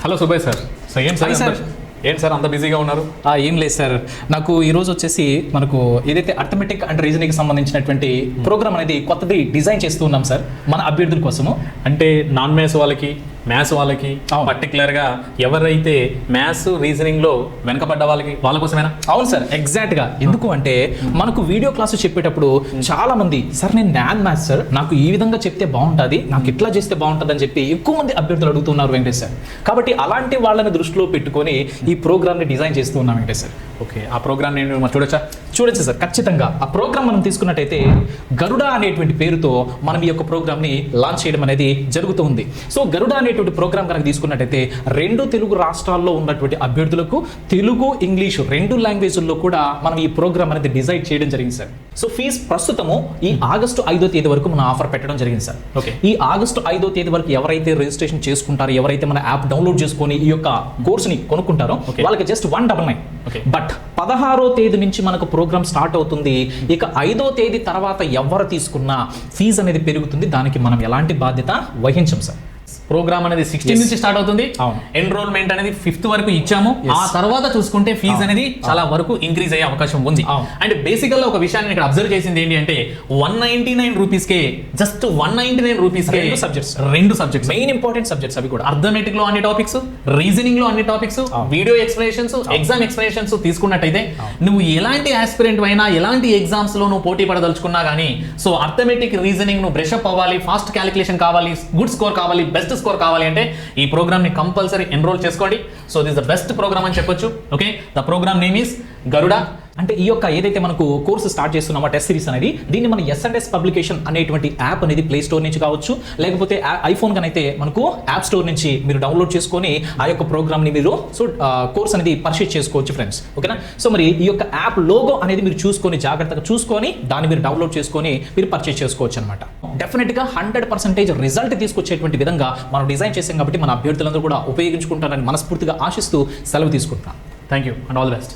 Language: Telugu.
Hello Subbaiah sir. సో ఏం సార్ ఏంటి సార్ అంత బిజీగా ఉన్నారు? ఏం లేదు సార్, నాకు ఈరోజు వచ్చేసి మనకు ఏదైతే అర్థమెటిక్ అండ్ రీజనింగ్ సంబంధించినటువంటి ప్రోగ్రామ్ అనేది కొత్తది డిజైన్ చేస్తూ ఉన్నాం సార్ మన అభ్యర్థుల కోసము. అంటే నాన్ మ్యాథ్స్ వాళ్ళకి, మ్యాథ్స్ వాళ్ళకి, పర్టికులర్గా ఎవరైతే మ్యాథ్స్ రీజనింగ్లో వెనకబడ్డ వాళ్ళ కోసమేనా? అవును సార్, ఎగ్జాక్ట్గా. ఎందుకు అంటే మనకు వీడియో క్లాసు చెప్పేటప్పుడు చాలా మంది సార్ నేను మ్యాథ్స్ సార్ నాకు ఈ విధంగా చెప్తే బాగుంటుంది, నాకు ఇట్లా చేస్తే బాగుంటుంది అని చెప్పి ఎక్కువ మంది అభ్యర్థులు అడుగుతున్నారు వెంకటేష్ సార్. కాబట్టి అలాంటి వాళ్ళని దృష్టిలో పెట్టుకొని ఈ ప్రోగ్రామ్ని డిజైన్ చేస్తూ ఉన్నాం వెంకటేష్ సార్. ఓకే, ఆ ప్రోగ్రామ్ నేను చూడొచ్చా? చూడొచ్చు సార్, ఖచ్చితంగా. ఆ ప్రోగ్రామ్ మనం తీసుకున్నట్టయితే గరుడ అనేటువంటి పేరుతో మనం ఈ యొక్క ప్రోగ్రామ్ని లాంచ్ చేయడం అనేది జరుగుతూ ఉంది. సో గరుడ అనేటువంటి ప్రోగ్రామ్ కనుక తీసుకున్నట్టయితే 2 తెలుగు రాష్ట్రాల్లో ఉన్నటువంటి అభ్యర్థులకు తెలుగు, ఇంగ్లీషు 2 లాంగ్వేజ్ల్లో కూడా మనం ఈ ప్రోగ్రామ్ అనేది డిజైన్ చేయడం జరిగింది సార్. సో ఫీజు ప్రస్తుతము ఈ ఆగస్టు 5వ తేదీ వరకు మనం ఆఫర్ పెట్టడం జరిగింది సార్. ఓకే, ఈ ఆగస్టు 5వ తేదీ వరకు ఎవరైతే రిజిస్ట్రేషన్ చేసుకుంటారో, ఎవరైతే మన యాప్ డౌన్లోడ్ చేసుకొని ఈ యొక్క కోర్సుని కొనుక్కుంటారో వాళ్ళకి జస్ట్ 199. బట్ 16వ తేదీ నుంచి మనకు ప్రోగ్రామ్ స్టార్ట్ అవుతుంది. ఇక 5వ తేదీ తర్వాత ఎవరు తీసుకున్నా ఫీజు అనేది పెరుగుతుంది. దానికి మనం ఎలాంటి బాధ్యత వహించం సార్. ప్రోగ్రామ్ అనేది 16 నుంచి స్టార్ట్ అవుతుంది. ఎన్రోల్మెంట్ అనేది 5th వరకు ఇచ్చాము. ఆ తర్వాత చూసుకుంటే ఫీజు అనేది చాలా వరకు ఇంక్రీజ్ అయ్యే అవకాశం ఉంది. అండ్ బేసికల్ గా ఒక విషయాన్ని ఇక్కడ అబ్జర్వ్ చేసింది ఏంటి అంటే 199 రూపీస్కే, జస్ట్ 199 రూపీస్కే 2 సబ్జెక్ట్స్ మెయిన్ ఇంపార్టెంట్ సబ్జెక్ట్స్ అవి కూడా. అర్థమెటిక్ లో అన్ని టాపిక్స్, రీజనింగ్ లో అన్ని topics, video explanations, exam explanations తీసుకున్నట్టయితే నువ్వు ఎలాంటి ఆస్పిరెంట్ అయినా, ఎలాంటి ఎగ్జామ్స్ లో నువ్వు పోటీ పడదలుచుకున్నా కానీ, సో అర్థమెటిక్, రీజనింగ్ నువ్వు బ్రష్ అప్ అవ్వాలి, ఫాస్ట్ క్యాలిక్యులేషన్ కావాలి, గుడ్ స్కోర్ కావాలి, బెస్ట్ స్కోర్ కావాలి అంటే ఈ ప్రోగ్రామ్ ని కంపల్సరీ ఎన్రోల్ చేసుకోండి. So this the best programme అని చెప్పొచ్చు. Okay, the programme name is Garuda. అంటే ఈ యొక్క ఏదైతే మనకు కోర్సు స్టార్ట్ చేస్తున్నామో టెస్ట్ సిరీస్ అనేది, దీన్ని మన S&S పబ్లికేషన్ అనేటువంటి యాప్ అనేది ప్లే స్టోర్ నుంచి కావచ్చు, లేకపోతే ఐఫోన్ కనైతే మనకు యాప్ స్టోర్ నుంచి మీరు డౌన్లోడ్ చేసుకొని ఆ యొక్క ప్రోగ్రామ్ని మీరు కోర్స్ అనేది పర్చేజ్ చేసుకోవచ్చు ఫ్రెండ్స్. ఓకేనా? సో మరి ఈ యొక్క యాప్ లోగో అనేది మీరు చూసుకొని, జాగ్రత్తగా చూసుకొని దాన్ని మీరు డౌన్లోడ్ చేసుకొని మీరు పర్చేజ్ చేసుకోవచ్చు అనమాట. డెఫినెట్గా 100% రిజల్ట్ తీసుకొచ్చేటువంటి విధంగా మనం డిజైన్ చేసాం కాబట్టి మన అభ్యర్థులందరూ కూడా ఉపయోగించుకుంటారని మనస్ఫూర్తిగా ఆశిస్తూ సెలవు తీసుకుంటున్నాం. Thank you and all the best.